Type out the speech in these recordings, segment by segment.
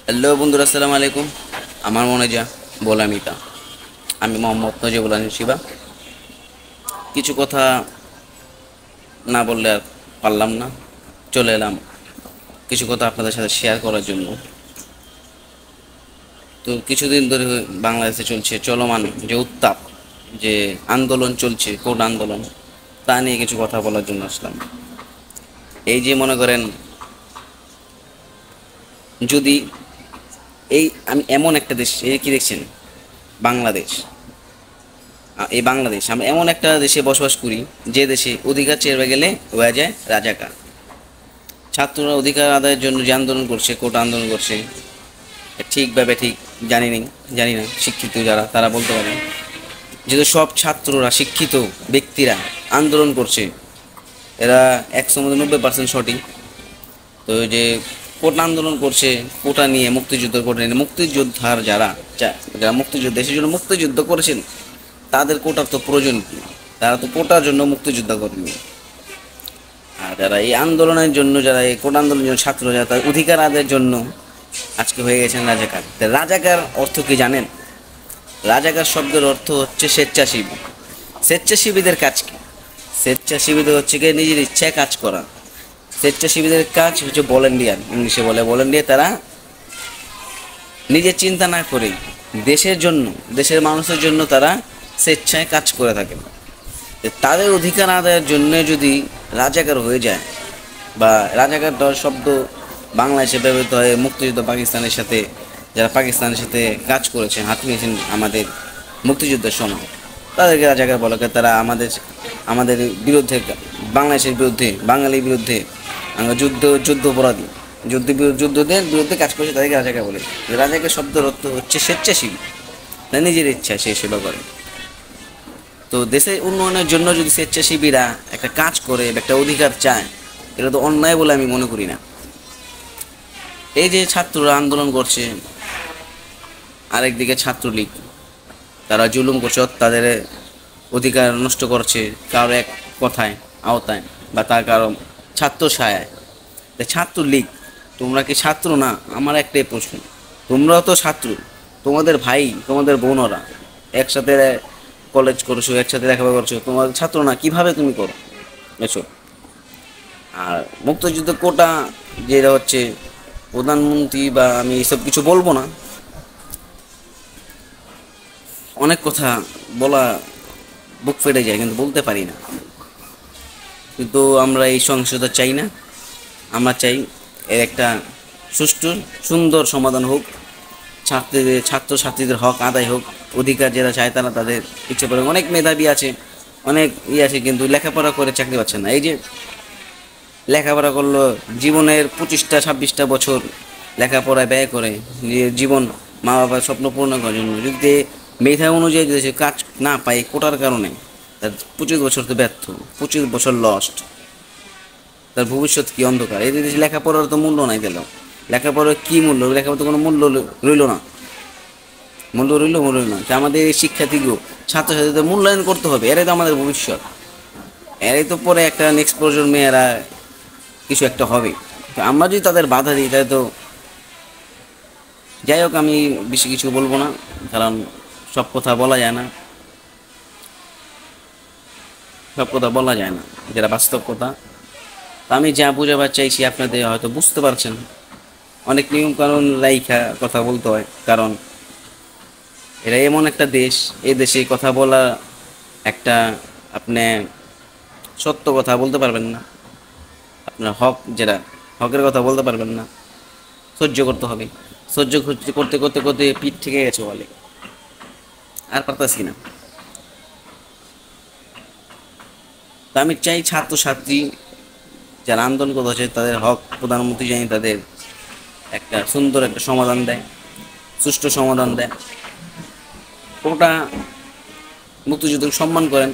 Hello বন্ধুরা, আসসালামু আলাইকুম। আমার মনে যা বলামিতা, আমি মোহাম্মদ নজিবুল আনিস শিবা। কিছু কথা না বললে আর পারলাম না, চলে এলাম কিছু কথা আপনাদের সাথে শেয়ার করার জন্য। তো কিছুদিন ধরে বাংলাদেশে চলছে চলমান যে উত্তাপ, যে আন্দোলন চলছে, কোট আন্দোলন, তা নিয়ে কিছু কথা বলার জন্য আসলাম। এই যে মনে করেন, যদি আমি এমন একটা দেশ, এই কি দেখছেন, বাংলাদেশ, এই বাংলাদেশ, আমরা এমন একটা দেশে বসবাস করি যে দেশে অধিকার চেয়ে গেলে হয়ে যায় রাজাকার। ছাত্ররা অধিকার আদায়ের জন্য যে আন্দোলন করছে, কোটা আন্দোলন করছে, ঠিকভাবে ঠিক জানি না, শিক্ষিত যারা তারা বলতে পারে, যেহেতু সব ছাত্ররা শিক্ষিত ব্যক্তিরা আন্দোলন করছে, এরা 100% সঠিক। তো যে কোটা আন্দোলন করছে, কোটা নিয়ে, মুক্তিযুদ্ধ কোটা নিয়ে, মুক্তিযোদ্ধার যারা যারা মুক্তিযুদ্ধ, দেশের জন্য মুক্তিযুদ্ধ করেছেন, তাদের কোটার তো প্রয়োজন কি? তারা তো কোটার জন্য মুক্তিযুদ্ধ করেনি। আর যারা এই আন্দোলনের জন্য, যারা এই কোটা আন্দোলনের জন্য ছাত্র, যারা তার অধিকার আদায়ের জন্য আজকে হয়ে গেছেন রাজাকার। রাজাকার অর্থ কি জানেন? রাজাকার শব্দের অর্থ হচ্ছে স্বেচ্ছাসেবী। স্বেচ্ছাসেবীদের কাজ কি? স্বেচ্ছাসেবীদের হচ্ছে গিয়ে নিজের ইচ্ছায় কাজ করা। স্বেচ্ছাসেবীদের কাজ হচ্ছে ভলেন্টিয়ার, ইংলিশে বলে ভলেন্টিয়ার। তারা নিজের চিন্তা না করে দেশের জন্য, দেশের মানুষের জন্য তারা স্বেচ্ছায় কাজ করে থাকেন। তাদের অধিকার আদায়ের জন্য যদি রাজাকার হয়ে যায়, বা রাজাকার শব্দ বাংলাদেশে ব্যবহৃত হয় মুক্তিযুদ্ধ পাকিস্তানের সাথে, যারা পাকিস্তানের সাথে কাজ করেছেন, হাত মিলিয়েছেন আমাদের মুক্তিযুদ্ধের সময়, তাদেরকে রাজাকার বলা হয়। তারা আমাদের বিরুদ্ধে, বাংলাদেশের বিরুদ্ধে, বাঙালির বিরুদ্ধে আমরা যুদ্ধাপরাধী, যুদ্ধদের বিরুদ্ধে কাজ করেছে, তাদেরকে রাজাকার বলে। রাজাকার শব্দের অর্থ হচ্ছে স্বেচ্ছাসেবী, তারা নিজের ইচ্ছায় সে সেবা করে। তো দেশের উন্নয়নের জন্য যদি স্বেচ্ছাসেবীরা একটা কাজ করে, একটা অধিকার চায়, এটা তো অন্যায় বলে আমি মনে করি না। এই যে ছাত্ররা আন্দোলন করছে, আরেকদিকে ছাত্রলীগ, তারা জুলুম করছে, তাদের অধিকার নষ্ট করছে কারো এক কথায়, আওতায়, বা তার কারো ছাত্র ছায়ায়। ছাত্রলীগ, তোমরা কি ছাত্র না? আমার একটাই প্রশ্ন, তোমরাও তো ছাত্র। তোমাদের ভাই, তোমাদের বোনরা একসাথে কলেজ করছো, একসাথে লেখাপড়া করছো, তোমার ছাত্র না? কিভাবে তুমি করো এসো? আর মুক্তিযুদ্ধ কোটা যেটা হচ্ছে, প্রধানমন্ত্রী, বা আমি এসব কিছু বলবো না, অনেক কথা বলা বুক ফেটে যায়, কিন্তু বলতে পারি না। কিন্তু আমরা এই সহিংসতা চাই না। আমরা চাই এর একটা সুষ্ঠু সুন্দর সমাধান হোক, ছাত্রছাত্রীদের হক আদায় হোক, অধিকার যারা চায় তারা তাদের ইচ্ছে করে। অনেক মেধাবী আছে, অনেক আছে, কিন্তু লেখাপড়া করে চাকরি পাচ্ছে না। এই যে লেখাপড়া করলো, জীবনের 25-26টা বছর লেখাপড়ায় ব্যয় করে, জীবন মা বাবার স্বপ্ন পূর্ণ করার জন্য, যদি মেধা অনুযায়ী যদি সে কাজ না পায় কোটার কারণে, তার 25 বছর তো ব্যর্থ, 25 বছর লস্ট, তার ভবিষ্যৎ কি অন্ধকার। এই দেশে লেখাপড়ার তো মূল্য নাই দিল। লেখাপড়ার কী মূল্য? লেখাপড়া তো কোনো মূল্য রইল না, মূল্য রইল না। আমাদের এই শিক্ষার্থীগুলো, ছাত্রছাত্রীদের মূল্যায়ন করতে হবে। এরাই তো আমাদের ভবিষ্যৎ, এরাই তো পরে একটা নেক্সট প্রজন্মে এরা কিছু একটা হবে। তো আমরা যদি তাদের বাধা দিই, তাহলে তো, যাই হোক, আমি বেশি কিছু বলবো না, কারণ সব কথা বলা যায় না, যেটা বাস্তব কথা। তো আমি যা বোঝাবার চাইছি আপনাদের হয়তো বুঝতে পারছেন। অনেক নিয়ম কানুন লাইখা কথা বলতে হয়, কারণ এরা এমন একটা দেশ, এই দেশে কথা বলা একটা, আপনি সত্য কথা বলতে পারবেন না, আপনার হক যেটা, হকের কথা বলতে পারবেন না, সহ্য করতে হবে। সহ্য করতে করতে করতে পিঠ থেকে গেছে বলে, আর পারতাছি না। তা আমি চাই ছাত্রছাত্রী যারা আন্দোলন করতে হচ্ছে, তাদের হক প্রধানমন্ত্রী জানি তাদের একটা সুন্দর একটা সমাধান দেয়, সুষ্ঠু সমাধান দেয়। ওটা মুক্তিযুদ্ধকে সম্মান করেন,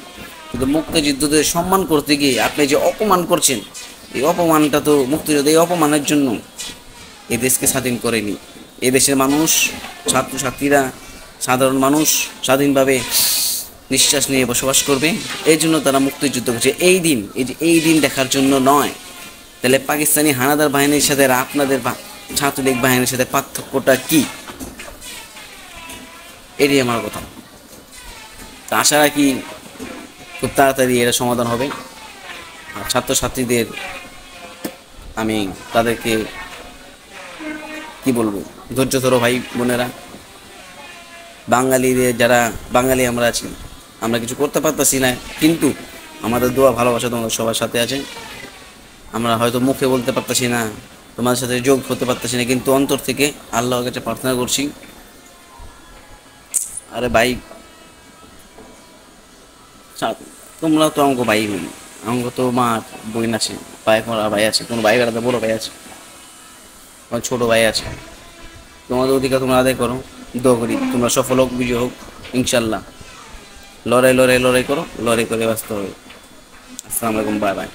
কিন্তু মুক্তিযুদ্ধদের সম্মান করতে গিয়ে আপনি যে অপমান করছেন, এই অপমানটা তো, মুক্তিযুদ্ধ এই অপমানের জন্য এই দেশকে স্বাধীন করেনি। এই দেশের মানুষ, ছাত্রছাত্রীরা, সাধারণ মানুষ স্বাধীনভাবে নিঃশ্বাস নিয়ে বসবাস করবে, এই জন্য তারা মুক্তিযুদ্ধ করছে। এই দিন দেখার জন্য নয়। তাহলে পাকিস্তানি হানাদার বাহিনীর সাথে আপনাদের ছাত্রলীগ বাহিনীর সাথে পার্থক্যটা কি, এটাই আমার কথা। তা আশা রাখি খুব তাড়াতাড়ি এটা সমাধান হবে। আর ছাত্রছাত্রীদের আমি তাদেরকে কি বলবো, ধৈর্য ধরো ভাই বোনেরা। বাঙালিদের যারা বাঙালি আমরা আছি, আমরা কিছু করতে পারতাছি না, কিন্তু আমাদের দোয়া ভালোবাসা তোমাদের সবার সাথে আছে। আমরা হয়তো মুখে বলতে পারতাছি না, তোমাদের সাথে যোগ হতে পারতাছি না, কিন্তু অন্তর থেকে আল্লাহর কাছে প্রার্থনা করছি। আরে ভাই, তোমরা তো আমাকে ভাই বোন, আমাকে তো মা বোন আছে, ভাই করা ভাই আছে, কোনো ভাই বেড়াতে বড় ভাই আছে, আমার ছোট ভাই আছে। তোমাদের অধিকার তোমরা আদায় করো, দোয়া করি তোমরা সফল হোক, বিজয় হোক ইনশাল্লাহ। লড়াই লড়াই লড়াই করো, লড়াই করে ব্যস্ত হবে। আসসালামু আলাইকুম, বাই বাই।